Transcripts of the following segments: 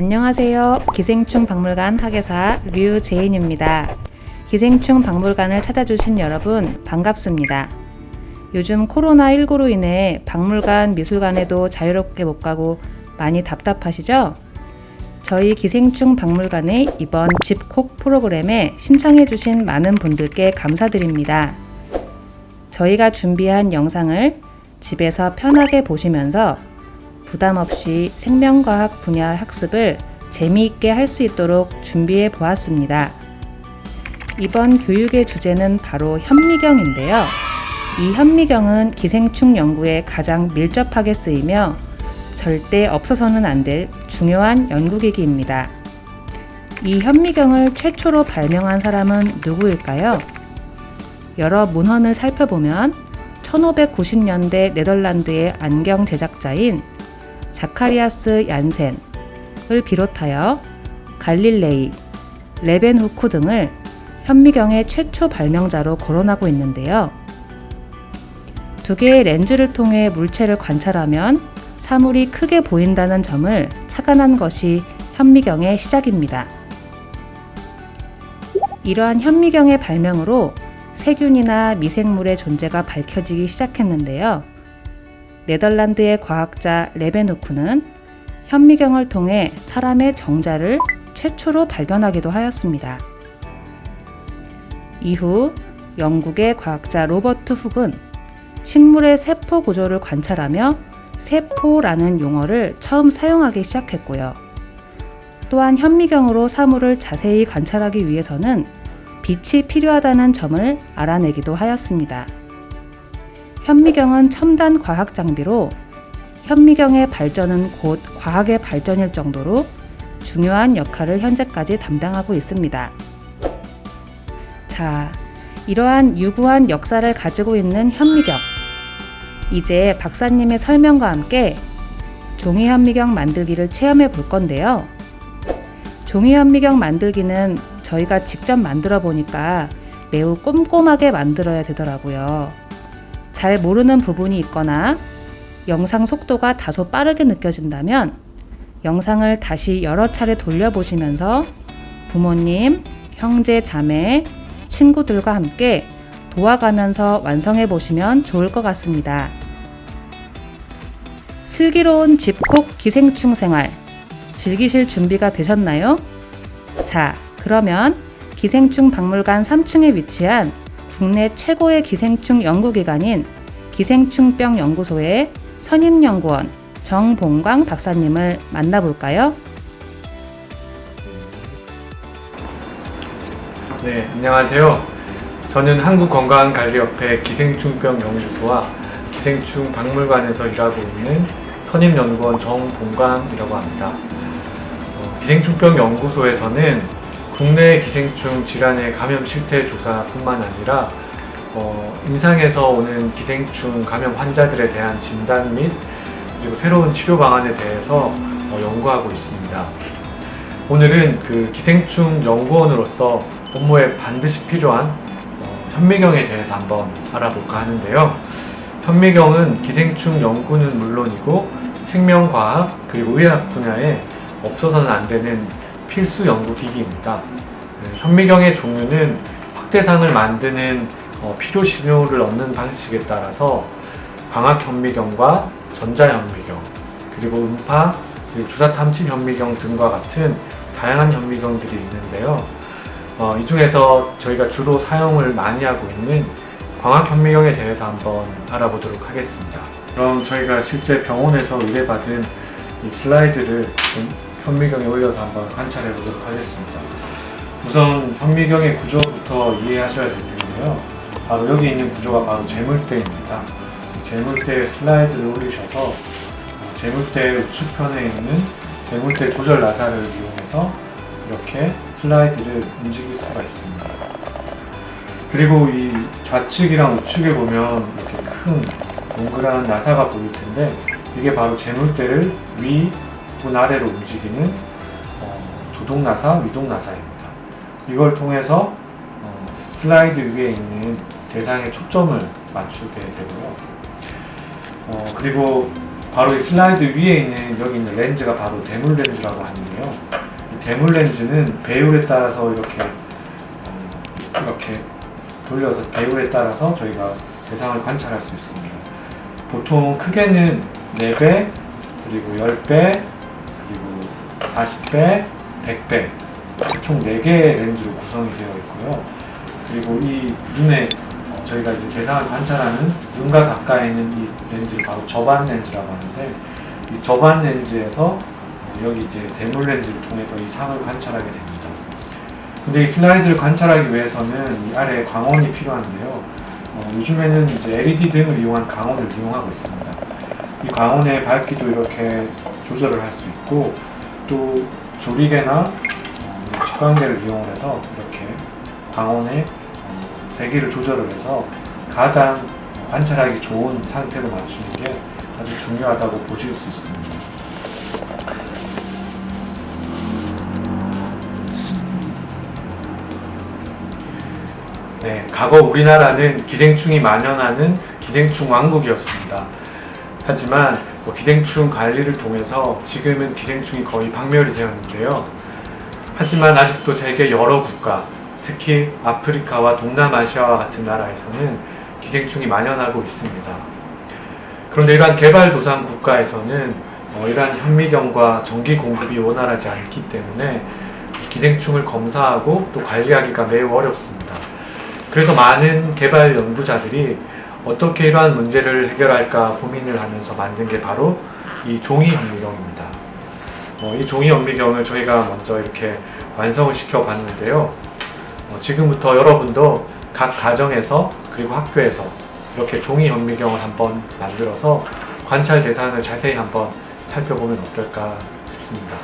안녕하세요. 기생충 박물관 학예사 류재인입니다. 기생충 박물관을 찾아주신 여러분 반갑습니다. 요즘 코로나19로 인해 박물관, 미술관에도 자유롭게 못 가고 많이 답답하시죠? 저희 기생충 박물관의 이번 집콕 프로그램에 신청해주신 많은 분들께 감사드립니다. 저희가 준비한 영상을 집에서 편하게 보시면서 부담 없이 생명과학 분야 학습을 재미있게 할 수 있도록 준비해 보았습니다. 이번 교육의 주제는 바로 현미경인데요. 이 현미경은 기생충 연구에 가장 밀접하게 쓰이며 절대 없어서는 안 될 중요한 연구기기입니다. 이 현미경을 최초로 발명한 사람은 누구일까요? 여러 문헌을 살펴보면 1590년대 네덜란드의 안경 제작자인 자카리아스 얀센을 비롯하여 갈릴레이, 레벤후크 등을 현미경의 최초 발명자로 거론하고 있는데요. 두 개의 렌즈를 통해 물체를 관찰하면 사물이 크게 보인다는 점을 착안한 것이 현미경의 시작입니다. 이러한 현미경의 발명으로 세균이나 미생물의 존재가 밝혀지기 시작했는데요. 네덜란드의 과학자 레벤후크는 현미경을 통해 사람의 정자를 최초로 발견하기도 하였습니다. 이후 영국의 과학자 로버트 훅은 식물의 세포 구조를 관찰하며 세포라는 용어를 처음 사용하기 시작했고요. 또한 현미경으로 사물을 자세히 관찰하기 위해서는 빛이 필요하다는 점을 알아내기도 하였습니다. 현미경은 첨단 과학 장비로 현미경의 발전은 곧 과학의 발전일 정도로 중요한 역할을 현재까지 담당하고 있습니다. 자, 이러한 유구한 역사를 가지고 있는 현미경. 이제 박사님의 설명과 함께 종이 현미경 만들기를 체험해 볼 건데요. 종이 현미경 만들기는 저희가 직접 만들어 보니까 매우 꼼꼼하게 만들어야 되더라고요. 잘 모르는 부분이 있거나 영상 속도가 다소 빠르게 느껴진다면 영상을 다시 여러 차례 돌려보시면서 부모님, 형제, 자매, 친구들과 함께 도와가면서 완성해 보시면 좋을 것 같습니다. 슬기로운 집콕 기생충 생활 즐기실 준비가 되셨나요? 자, 그러면 기생충 박물관 3층에 위치한 국내 최고의 기생충 연구기관인 기생충병 연구소의 선임연구원 정봉광 박사님을 만나볼까요? 네, 안녕하세요. 저는 한국건강관리협회 기생충병 연구소와 기생충 박물관에서 일하고 있는 선임연구원 정봉광이라고 합니다. 기생충병 연구소에서는 국내 기생충 질환의 감염 실태 조사뿐만 아니라 임상에서 오는 기생충 감염 환자들에 대한 진단 및 그리고 새로운 치료 방안에 대해서 연구하고 있습니다. 오늘은 그 기생충 연구원으로서 업무에 반드시 필요한 현미경에 대해서 한번 알아볼까 하는데요. 현미경은 기생충 연구는 물론이고 생명과학 그리고 의학 분야에 없어서는 안 되는 필수 연구기기입니다. 현미경의 종류는 확대상을 만드는 필요 신호를 얻는 방식에 따라서 광학 현미경과 전자 현미경, 그리고 음파, 그리고 주사 탐지 현미경 등과 같은 다양한 현미경들이 있는데요. 이 중에서 저희가 주로 사용을 많이 하고 있는 광학 현미경에 대해서 한번 알아보도록 하겠습니다. 그럼 저희가 실제 병원에서 의뢰받은 이 슬라이드를 현미경에 올려서 한번 관찰해 보도록 하겠습니다. 우선 현미경의 구조부터 이해하셔야 될 텐데요. 바로 여기 있는 구조가 바로 재물대입니다. 재물대에 슬라이드를 올리셔서 재물대 우측편에 있는 재물대 조절 나사를 이용해서 이렇게 슬라이드를 움직일 수가 있습니다. 그리고 이 좌측이랑 우측에 보면 이렇게 큰 동그란 나사가 보일 텐데 이게 바로 재물대를 위 혹은 아래로 움직이는 조동나사, 위동나사입니다. 이걸 통해서 슬라이드 위에 있는 대상의 초점을 맞추게 되고요. 그리고 바로 이 슬라이드 위에 있는 여기 있는 렌즈가 바로 대물 렌즈라고 하는데요. 이 대물 렌즈는 배율에 따라서 이렇게 돌려서 배율에 따라서 저희가 대상을 관찰할 수 있습니다. 보통 크게는 4배, 그리고 10배, 그리고 40배, 100배 총 4개의 렌즈로 구성이 되어 있고요. 그리고 이 눈에 저희가 이제 대상을 관찰하는 눈과 가까이 있는 이 렌즈를 바로 접안 렌즈라고 하는데, 이 접안 렌즈에서 여기 이제 대물 렌즈를 통해서 이 상을 관찰하게 됩니다. 근데 이 슬라이드를 관찰하기 위해서는 이 아래에 광원이 필요한데요. 요즘에는 이제 LED 등을 이용한 광원을 이용하고 있습니다. 이 광원의 밝기도 이렇게 조절을 할 수 있고, 또 조리개나 직광개를 이용해서 이렇게 광원의 세기를 조절을 해서 가장 관찰하기 좋은 상태로 맞추는 게 아주 중요하다고 보실 수 있습니다. 네, 과거 우리나라는 기생충이 만연하는 기생충 왕국이었습니다. 하지만 기생충 관리를 통해서 지금은 기생충이 거의 박멸이 되었는데요. 하지만 아직도 세계 여러 국가, 특히 아프리카와 동남아시아와 같은 나라에서는 기생충이 만연하고 있습니다. 그런데 이러한 개발도상 국가에서는 이러한 현미경과 전기 공급이 원활하지 않기 때문에 기생충을 검사하고 또 관리하기가 매우 어렵습니다. 그래서 많은 개발 연구자들이 어떻게 이러한 문제를 해결할까 고민을 하면서 만든 게 바로 이 종이 현미경입니다. 이 종이 현미경을 저희가 먼저 이렇게 완성을 시켜 봤는데요. 지금부터 여러분도 각 가정에서 그리고 학교에서 이렇게 종이 현미경을 한번 만들어서 관찰 대상을 자세히 한번 살펴보면 어떨까 싶습니다.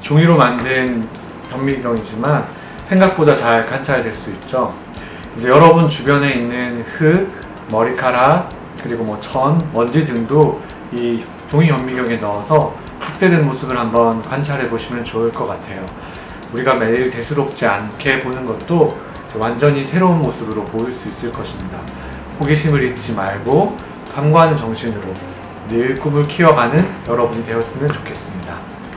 종이로 만든 현미경이지만 생각보다 잘 관찰될 수 있죠. 이제 여러분 주변에 있는 흙, 머리카락, 그리고 뭐 천, 먼지 등도 이 종이 현미경에 넣어서 확대된 모습을 한번 관찰해 보시면 좋을 것 같아요. 우리가 매일 대수롭지 않게 보는 것도 완전히 새로운 모습으로 보일 수 있을 것입니다. 호기심을 잃지 말고 탐구하는 정신으로 늘 꿈을 키워가는 여러분이 되었으면 좋겠습니다.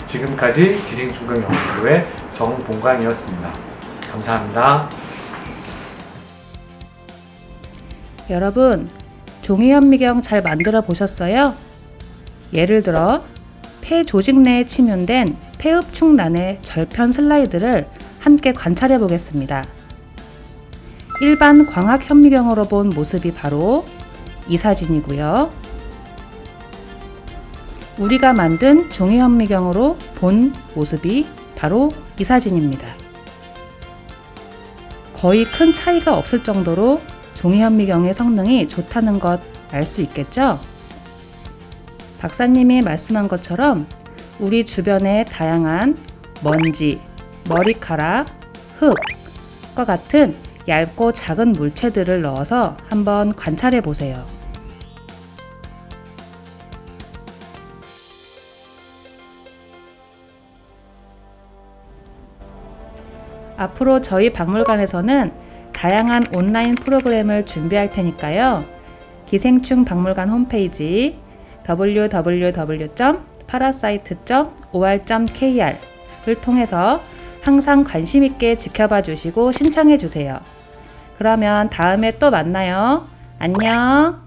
지금까지 기생충병연구소의 정봉관이었습니다. 감사합니다. 여러분, 종이 현미경 잘 만들어 보셨어요? 예를 들어 폐 조직 내에 침윤된 폐흡축란의 절편 슬라이드를 함께 관찰해 보겠습니다. 일반 광학 현미경으로 본 모습이 바로 이 사진이고요. 우리가 만든 종이 현미경으로 본 모습이 바로 이 사진입니다. 거의 큰 차이가 없을 정도로 종이 현미경의 성능이 좋다는 것 알 수 있겠죠? 박사님이 말씀한 것처럼 우리 주변의 다양한 먼지, 머리카락, 흙과 같은 얇고 작은 물체들을 넣어서 한번 관찰해 보세요. 앞으로 저희 박물관에서는 다양한 온라인 프로그램을 준비할 테니까요. 기생충 박물관 홈페이지 www.parasite.or.kr을 통해서 항상 관심 있게 지켜봐 주시고 신청해 주세요. 그러면 다음에 또 만나요. 안녕.